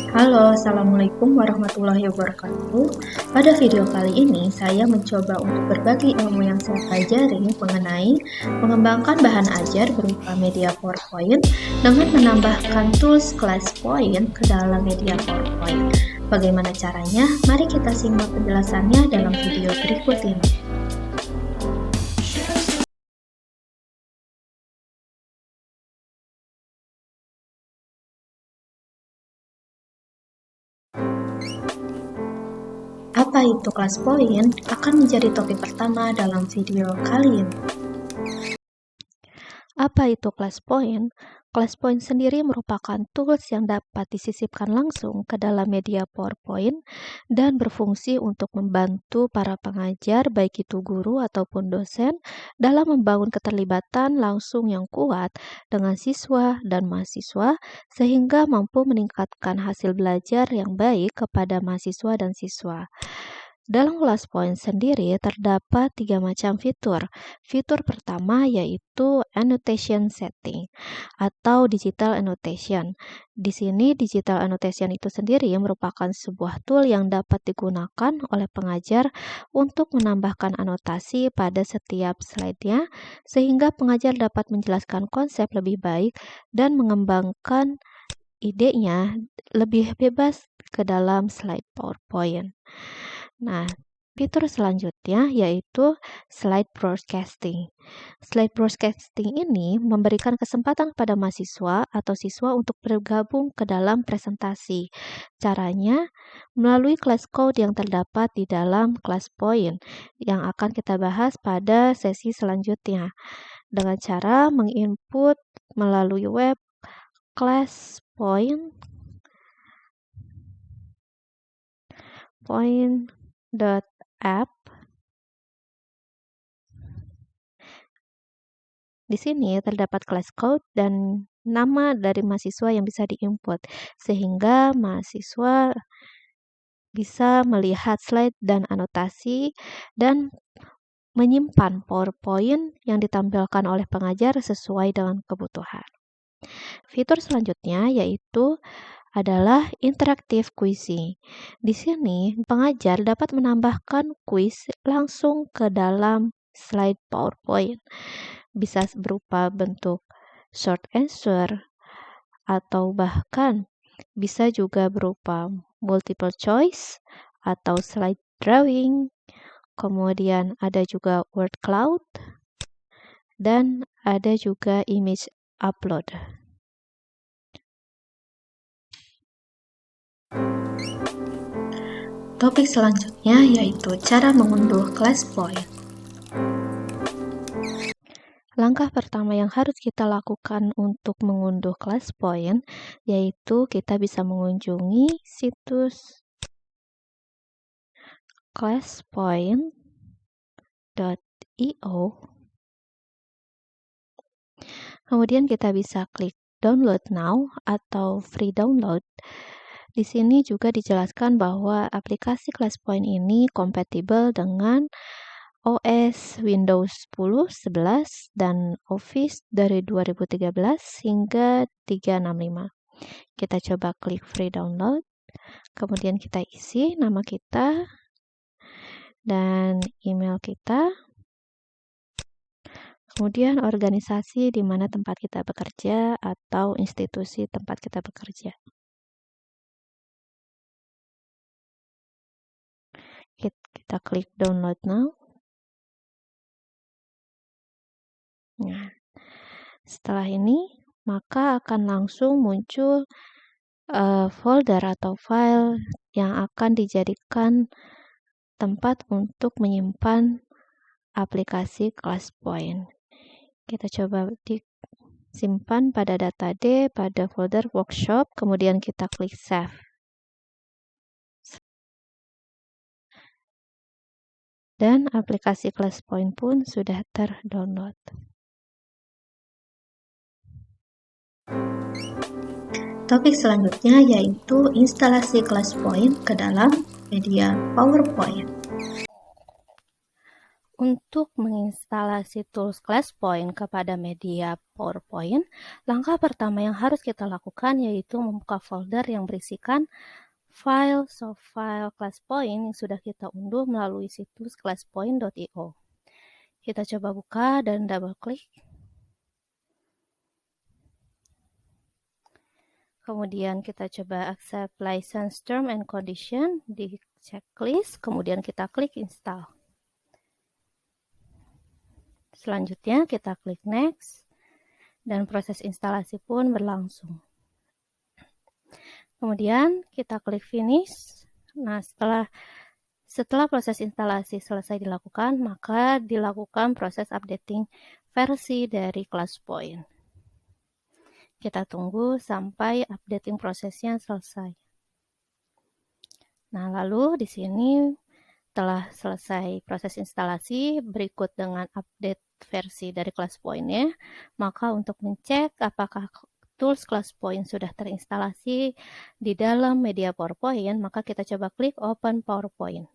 Halo, Assalamualaikum warahmatullahi wabarakatuh. Pada video kali ini, saya mencoba untuk berbagi ilmu yang saya pelajari mengenai mengembangkan bahan ajar berupa media PowerPoint dengan menambahkan tools ClassPoint ke dalam media PowerPoint. Bagaimana caranya? Mari kita simak penjelasannya dalam video berikut ini. Apa itu ClassPoint? Akan menjadi topik pertama dalam video kali ini. Apa itu ClassPoint? ClassPoint sendiri merupakan tools yang dapat disisipkan langsung ke dalam media PowerPoint dan berfungsi untuk membantu para pengajar, baik itu guru ataupun dosen, dalam membangun keterlibatan langsung yang kuat dengan siswa dan mahasiswa, sehingga mampu meningkatkan hasil belajar yang baik kepada mahasiswa dan siswa. Dalam ClassPoint sendiri terdapat 3 macam fitur. Fitur pertama yaitu annotation setting atau digital annotation. Di sini digital annotation itu sendiri merupakan sebuah tool yang dapat digunakan oleh pengajar untuk menambahkan anotasi pada setiap slide-nya sehingga pengajar dapat menjelaskan konsep lebih baik dan mengembangkan idenya lebih bebas ke dalam slide PowerPoint. Nah, fitur selanjutnya yaitu slide broadcasting. Slide broadcasting ini memberikan kesempatan pada mahasiswa atau siswa untuk bergabung ke dalam presentasi. Caranya melalui class code yang terdapat di dalam ClassPoint yang akan kita bahas pada sesi selanjutnya. Dengan cara menginput melalui web ClassPoint.app. Di sini terdapat class code dan nama dari mahasiswa yang bisa diinput, sehingga mahasiswa bisa melihat slide dan anotasi dan menyimpan PowerPoint yang ditampilkan oleh pengajar sesuai dengan kebutuhan. Fitur selanjutnya yaitu adalah interactive quizzing. Di sini, pengajar dapat menambahkan kuis langsung ke dalam slide PowerPoint. Bisa berupa bentuk short answer atau bahkan bisa juga berupa multiple choice atau slide drawing. Kemudian ada juga word cloud dan ada juga image upload. Topik selanjutnya yaitu cara mengunduh ClassPoint. Langkah pertama yang harus kita lakukan untuk mengunduh ClassPoint yaitu kita bisa mengunjungi situs classpoint.io. Kemudian kita bisa klik download now atau free download. Di sini juga dijelaskan bahwa aplikasi ClassPoint ini kompatibel dengan OS Windows 10, 11, dan Office dari 2013 hingga 365. Kita coba klik free download, kemudian kita isi nama kita dan email kita, kemudian organisasi di mana tempat kita bekerja atau institusi tempat kita bekerja. Kita klik download now. Nah, setelah ini maka akan langsung muncul folder atau file yang akan dijadikan tempat untuk menyimpan aplikasi ClassPoint. Kita coba disimpan pada data D pada folder workshop, kemudian kita klik save. Dan aplikasi ClassPoint pun sudah terdownload. Topik selanjutnya yaitu instalasi ClassPoint ke dalam media PowerPoint. Untuk menginstalasi tools ClassPoint kepada media PowerPoint, langkah pertama yang harus kita lakukan yaitu membuka folder yang berisikan file softfile ClassPoint yang sudah kita unduh melalui situs classpoint.io. Kita coba buka dan double klik. Kemudian kita coba accept license term and condition di checklist, kemudian kita klik install. Selanjutnya kita klik next dan proses instalasi pun berlangsung. Kemudian kita klik finish. Nah, setelah proses instalasi selesai dilakukan, maka dilakukan proses updating versi dari ClassPoint. Kita tunggu sampai updating prosesnya selesai. Nah, lalu di sini telah selesai proses instalasi, berikut dengan update versi dari ClassPoint-nya, maka untuk mencek apakah tools ClassPoint sudah terinstalasi di dalam media PowerPoint, maka kita coba klik Open PowerPoint.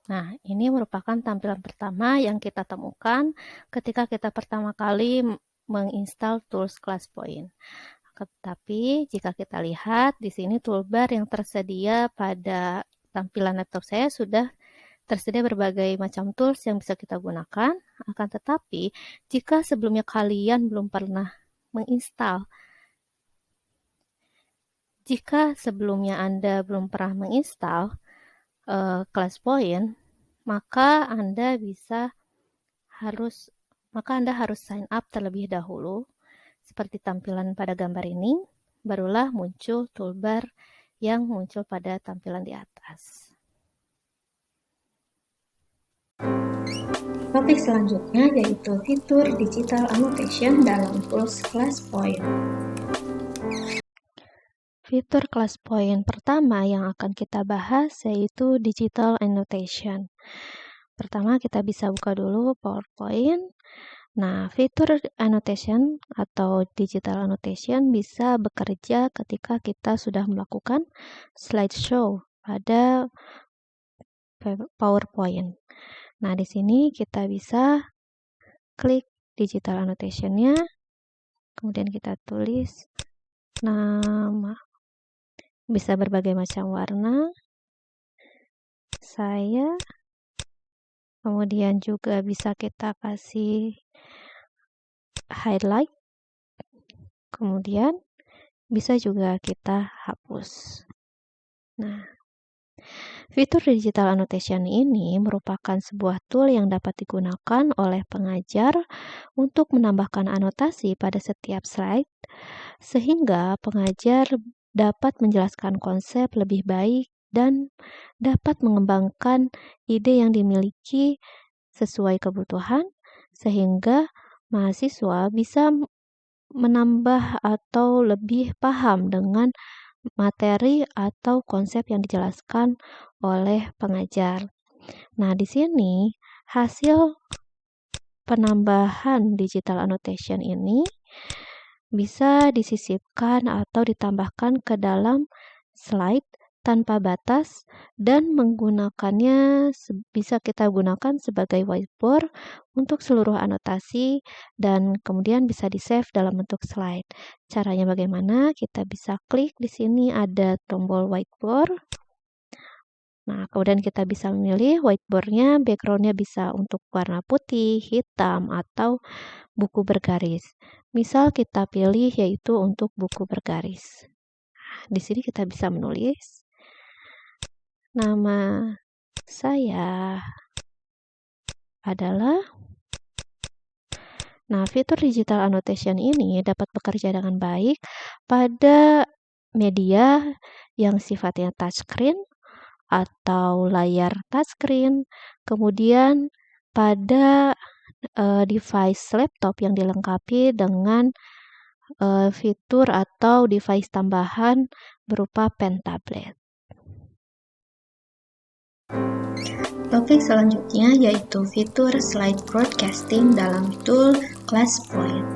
Nah, ini merupakan tampilan pertama yang kita temukan ketika kita pertama kali menginstal tools ClassPoint. Tetapi jika kita lihat di sini toolbar yang tersedia pada tampilan laptop saya sudah tersedia berbagai macam tools yang bisa kita gunakan. Akan tetapi jika sebelumnya kalian belum pernah menginstal, jika sebelumnya Anda belum pernah menginstal ClassPoint, maka Anda harus sign up terlebih dahulu. Seperti tampilan pada gambar ini, barulah muncul toolbar yang muncul pada tampilan di atas. Topik selanjutnya yaitu fitur digital annotation dalam tools ClassPoint. Fitur ClassPoint pertama yang akan kita bahas yaitu digital annotation. Pertama kita bisa buka dulu PowerPoint. Nah, fitur annotation atau digital annotation bisa bekerja ketika kita sudah melakukan slideshow pada PowerPoint. Nah, di sini kita bisa klik digital annotation-nya, kemudian kita tulis nama, bisa berbagai macam warna, saya, kemudian juga bisa kita kasih highlight, kemudian bisa juga kita hapus. Nah, fitur digital annotation ini merupakan sebuah tool yang dapat digunakan oleh pengajar untuk menambahkan anotasi pada setiap slide, sehingga pengajar dapat menjelaskan konsep lebih baik dan dapat mengembangkan ide yang dimiliki sesuai kebutuhan, sehingga mahasiswa bisa menambah atau lebih paham dengan materi atau konsep yang dijelaskan oleh pengajar. Nah, di sini hasil penambahan digital annotation ini bisa disisipkan atau ditambahkan ke dalam slide tanpa batas dan menggunakannya bisa kita gunakan sebagai whiteboard untuk seluruh anotasi dan kemudian bisa di-save dalam bentuk slide. Caranya bagaimana? Kita bisa klik di sini ada tombol whiteboard. Nah, kemudian kita bisa memilih whiteboard-nya, background-nya bisa untuk warna putih, hitam, atau buku bergaris. Misal kita pilih yaitu untuk buku bergaris. Di sini kita bisa menulis nama saya adalah. Nah, fitur digital annotation ini dapat bekerja dengan baik pada media yang sifatnya touchscreen atau layar touchscreen, kemudian pada device laptop yang dilengkapi dengan fitur atau device tambahan berupa pen tablet. Topik selanjutnya yaitu fitur slide broadcasting dalam tool ClassPoint.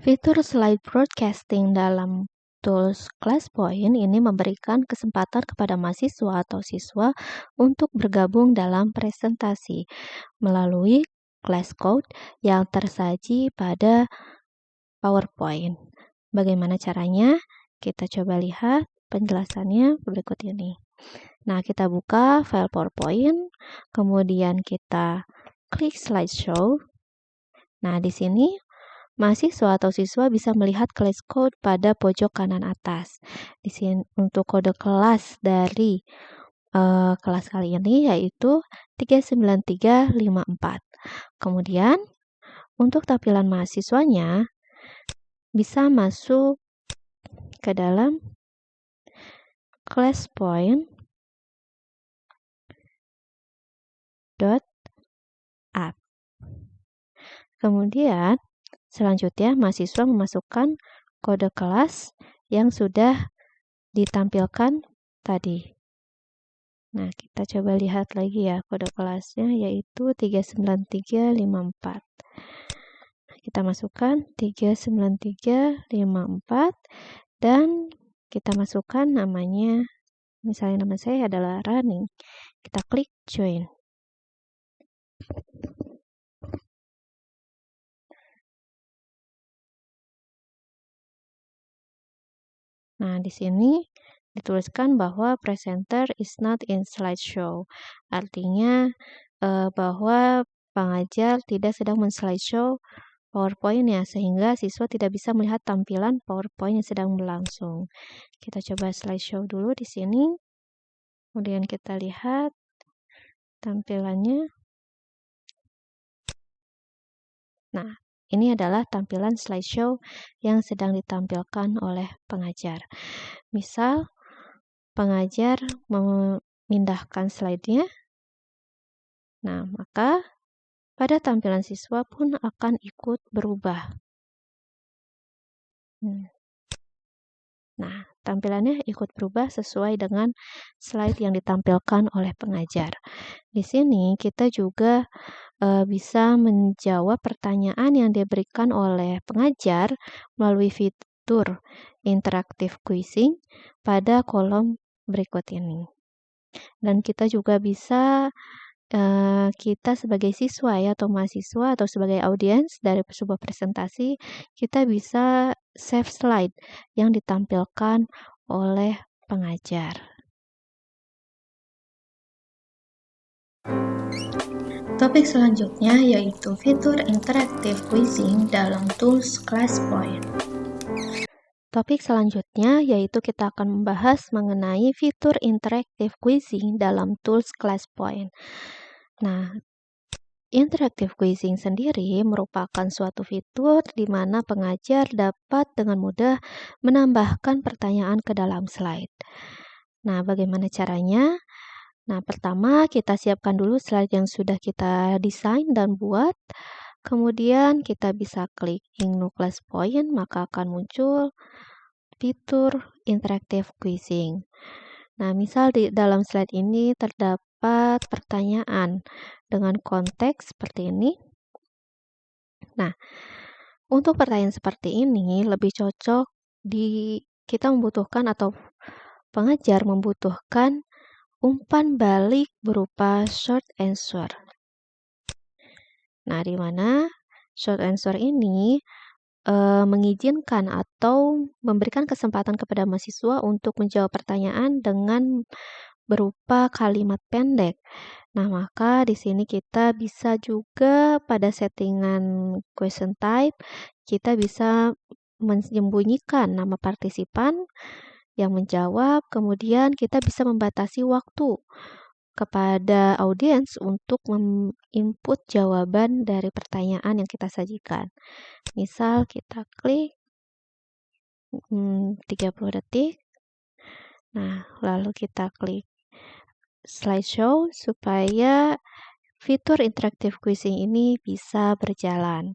Fitur slide broadcasting dalam tools ClassPoint ini memberikan kesempatan kepada mahasiswa atau siswa untuk bergabung dalam presentasi melalui class code yang tersaji pada PowerPoint. Bagaimana caranya? Kita coba lihat penjelasannya berikut ini. Nah, kita buka file PowerPoint, kemudian kita klik slideshow. Nah, di sini mahasiswa atau siswa bisa melihat class code pada pojok kanan atas. Di sini untuk kode kelas dari kelas kali ini yaitu 39354. Kemudian untuk tampilan mahasiswanya bisa masuk ke dalam classpoint.app. Kemudian selanjutnya, mahasiswa memasukkan kode kelas yang sudah ditampilkan tadi. Nah, kita coba lihat lagi ya kode kelasnya yaitu 39354. Kita masukkan 39354 dan kita masukkan namanya, misalnya nama saya adalah Running. Kita klik Join. Nah, di sini dituliskan bahwa presenter is not in slideshow. Artinya bahwa pengajar tidak sedang men-slideshow PowerPoint-nya, sehingga siswa tidak bisa melihat tampilan PowerPoint yang sedang berlangsung. Kita coba slideshow dulu di sini. Kemudian kita lihat tampilannya. Nah, ini adalah tampilan slideshow yang sedang ditampilkan oleh pengajar. Misal, pengajar memindahkan slide-nya. Nah, maka pada tampilan siswa pun akan ikut berubah. Nah, tampilannya ikut berubah sesuai dengan slide yang ditampilkan oleh pengajar. Di sini kita juga bisa menjawab pertanyaan yang diberikan oleh pengajar melalui fitur interaktif quizzing pada kolom berikut ini. Dan kita juga bisa kita sebagai siswa ya atau mahasiswa atau sebagai audiens dari sebuah presentasi, kita bisa save slide yang ditampilkan oleh pengajar. Topik selanjutnya yaitu fitur interaktif quizzing dalam tools ClassPoint. Topik selanjutnya yaitu kita akan membahas mengenai fitur interaktif quizzing dalam tools ClassPoint. Nah, interaktif quizzing sendiri merupakan suatu fitur di mana pengajar dapat dengan mudah menambahkan pertanyaan ke dalam slide. Nah, bagaimana caranya? Nah, pertama kita siapkan dulu slide yang sudah kita desain dan buat. Kemudian kita bisa klik New Class Point, maka akan muncul fitur interaktif quizzing. Nah, misal di dalam slide ini terdapat pertanyaan dengan konteks seperti ini. Nah, untuk pertanyaan seperti ini lebih cocok kita membutuhkan atau pengajar membutuhkan umpan balik berupa short answer. Nah, di mana short answer ini mengizinkan atau memberikan kesempatan kepada mahasiswa untuk menjawab pertanyaan dengan berupa kalimat pendek. Nah, maka di sini kita bisa juga pada settingan question type, kita bisa menyembunyikan nama partisipan yang menjawab, kemudian kita bisa membatasi waktu kepada audiens untuk menginput jawaban dari pertanyaan yang kita sajikan. Misal kita klik 30 detik. Nah, lalu kita klik slideshow supaya fitur interaktif quizzing ini bisa berjalan.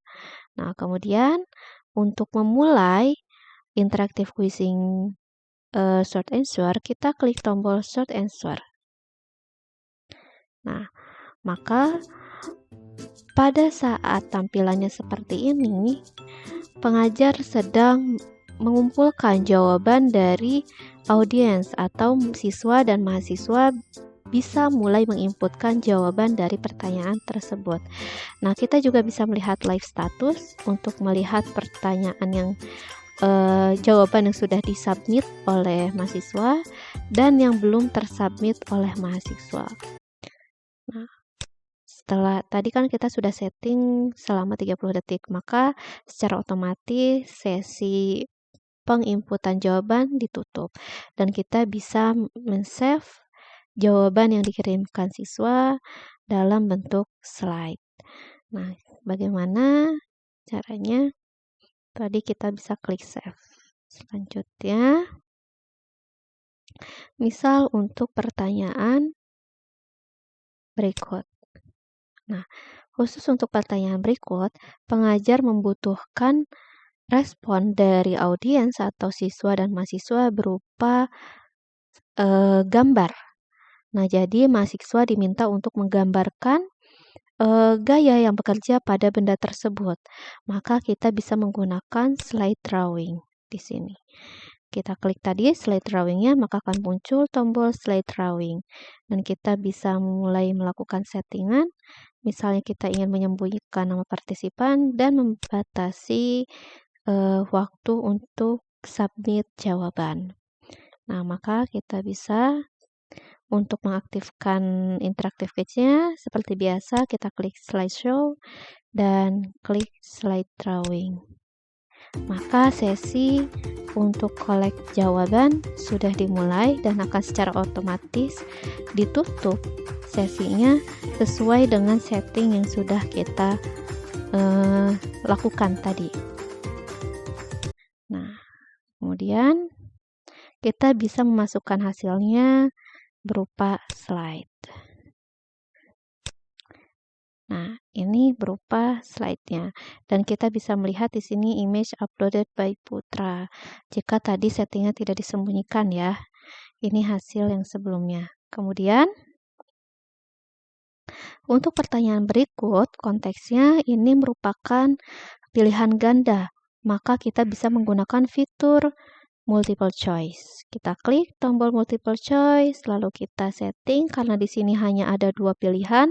Nah, kemudian untuk memulai interaktif quizzing short answer, kita klik tombol short answer. Nah, maka pada saat tampilannya seperti ini, pengajar sedang mengumpulkan jawaban dari audiens atau siswa dan mahasiswa bisa mulai menginputkan jawaban dari pertanyaan tersebut. Nah, kita juga bisa melihat live status untuk melihat pertanyaan yang jawaban yang sudah disubmit oleh mahasiswa dan yang belum tersubmit oleh mahasiswa. Nah, setelah tadi kan kita sudah setting selama 30 detik, maka secara otomatis sesi penginputan jawaban ditutup dan kita bisa men-save jawaban yang dikirimkan siswa dalam bentuk slide. Nah, bagaimana caranya? Tadi kita bisa klik save. Selanjutnya, misal untuk pertanyaan berikut. Nah, khusus untuk pertanyaan berikut, pengajar membutuhkan respon dari audiens atau siswa dan mahasiswa berupa gambar. Nah, jadi mahasiswa diminta untuk menggambarkan gaya yang bekerja pada benda tersebut. Maka kita bisa menggunakan slide drawing di sini. Kita klik tadi slide drawingnya, maka akan muncul tombol slide drawing. Dan kita bisa mulai melakukan settingan. Misalnya kita ingin menyembunyikan nama partisipan dan membatasi waktu untuk submit jawaban. Nah, maka kita bisa untuk mengaktifkan interaktif page-nya, seperti biasa kita klik slideshow dan klik slide drawing. Maka sesi untuk collect jawaban sudah dimulai dan akan secara otomatis ditutup sesinya sesuai dengan setting yang sudah kita lakukan tadi. Nah, kemudian kita bisa memasukkan hasilnya berupa slide. Nah, ini berupa slide-nya. Dan kita bisa melihat di sini image uploaded by Putra. Jika tadi settingnya tidak disembunyikan ya. Ini hasil yang sebelumnya. Kemudian, untuk pertanyaan berikut, konteksnya ini merupakan pilihan ganda. Maka kita bisa menggunakan fitur multiple choice. Kita klik tombol multiple choice, lalu kita setting karena di sini hanya ada 2 pilihan,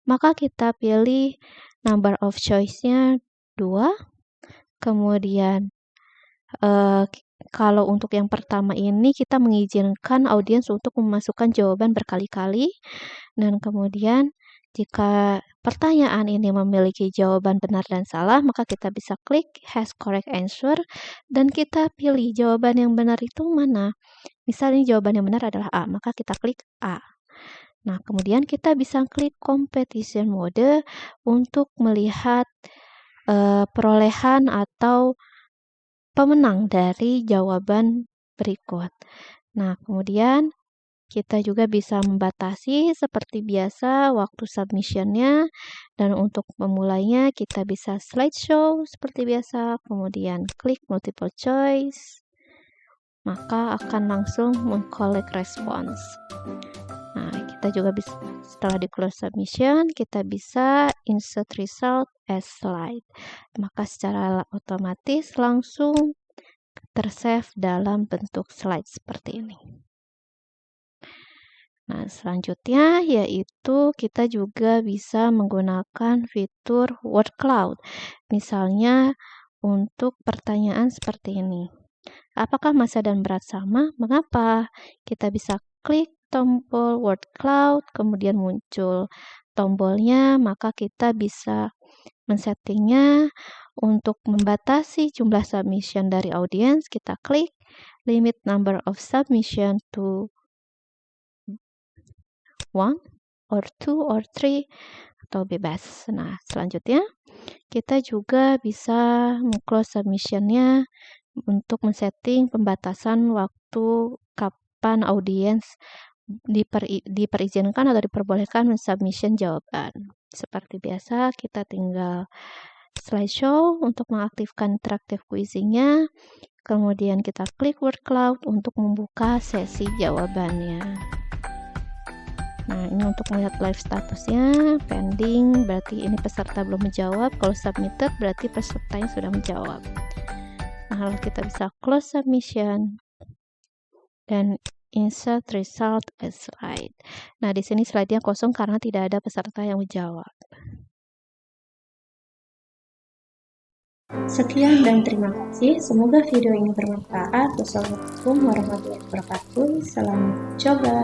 maka kita pilih number of choice-nya 2. Kemudian kalau untuk yang pertama ini kita mengizinkan audiens untuk memasukkan jawaban berkali-kali dan kemudian jika pertanyaan ini memiliki jawaban benar dan salah, maka kita bisa klik has correct answer dan kita pilih jawaban yang benar itu mana. Misalnya jawaban yang benar adalah A, maka kita klik A. Nah, kemudian kita bisa klik competition mode untuk melihat perolehan atau pemenang dari jawaban berikut. Nah, kemudian kita juga bisa membatasi seperti biasa waktu submission-nya dan untuk memulainya kita bisa slideshow seperti biasa, kemudian klik multiple choice, maka akan langsung meng-collect response. Nah, kita juga bisa setelah di close submission, kita bisa insert result as slide. Maka secara otomatis langsung tersave dalam bentuk slide seperti ini. Nah, selanjutnya yaitu kita juga bisa menggunakan fitur word cloud. Misalnya untuk pertanyaan seperti ini. Apakah massa dan berat sama? Mengapa? Kita bisa klik tombol word cloud, kemudian muncul tombolnya, maka kita bisa men-settingnya untuk membatasi jumlah submission dari audiens. Kita klik limit number of submission to 1 or 2 or 3 atau bebas. Nah, selanjutnya kita juga bisa meng-close submission-nya untuk men-setting pembatasan waktu kapan audiens diperizinkan atau diperbolehkan men-submission jawaban. Seperti biasa, kita tinggal slideshow untuk mengaktifkan interactive quizzing-nya. Kemudian kita klik word cloud untuk membuka sesi jawabannya. Nah, ini untuk melihat live statusnya, pending berarti ini peserta belum menjawab, kalau submitted berarti pesertanya sudah menjawab. Nah, lalu kita bisa close submission dan insert result as slide. Nah, di sini slide-nya kosong karena tidak ada peserta yang menjawab. Sekian dan terima kasih. Semoga video ini bermanfaat. Wassalamualaikum warahmatullahi wabarakatuh. Selamat coba.